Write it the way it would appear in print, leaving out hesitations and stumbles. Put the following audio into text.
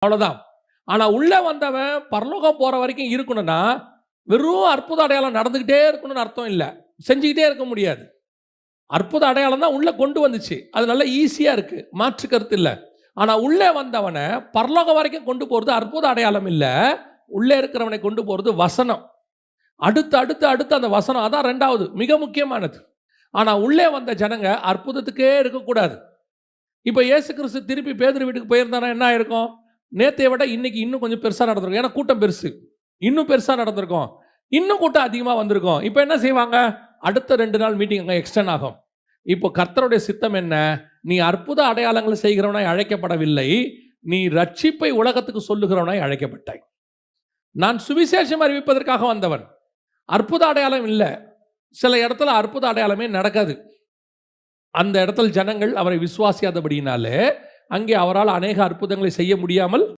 அவ்வளவுதான். ஆனா உள்ள வந்தவன் பரலோகம் போற வரைக்கும் இருக்கணும்னா வெறும் அற்புத அடையாளம் நடந்துகிட்டே இருக்கணும்னு அர்த்தம் இல்ல. செஞ்சுக்கிட்டே இருக்க முடியாது. அற்புத அடையாளம் தான் உள்ள கொண்டு வந்துச்சு. அது நல்ல ஈஸியா இருக்கு. மாற்று கருத்து இல்ல. ஆனா உள்ளே வந்தவன பரலோகம் வரைக்கும் கொண்டு போறது அற்புத அடையாளம் இல்ல. உள்ளே இருக்கிறவனை கொண்டு போறது வசனம். அடுத்து அடுத்து அடுத்து அந்த வசனம் அதான் 2வது மிக முக்கியமானது. ஆனா உள்ளே வந்த ஜனங்க அற்புதத்துக்கே இருக்கக்கூடாது. இப்ப இயேசு கிறிஸ்து திருப்பி பேதுரு வீட்டுக்கு போயிருந்தானா என்ன ஆயிருக்கும்? நேத்தைய விட இன்னைக்கு இன்னும் கொஞ்சம் பெருசா நடந்திருக்கும். ஏன்னா கூட்டம் பெருசு. இன்னும் பெருசா நடந்திருக்கும். இன்னும் கூட்டம் அதிகமா வந்திருக்கும். இப்ப என்ன செய்வாங்க? அடுத்த 2 நாள் மீட்டிங் அங்க எக்ஸ்டெண்ட் ஆகும். இப்போ கர்த்தருடைய சித்தம் என்ன? நீ அற்புத அடையாளங்களை செய்கிறவனாய் அழைக்கப்படவில்லை. நீ ரட்சிப்பை உலகத்துக்கு சொல்லுகிறவனாய் அழைக்கப்பட்டாய். நான் சுவிசேஷம் அறிவிப்பதற்காக வந்தவன். அற்புத அடையாளம் இல்ல. சில இடத்துல அற்புத அடையாளமே நடக்காது. அந்த இடத்துல ஜனங்கள் அவரை விசுவாசியாதபடியினாலே அங்கே அவரால் அநேக அற்புதங்களை செய்ய முடியாமல்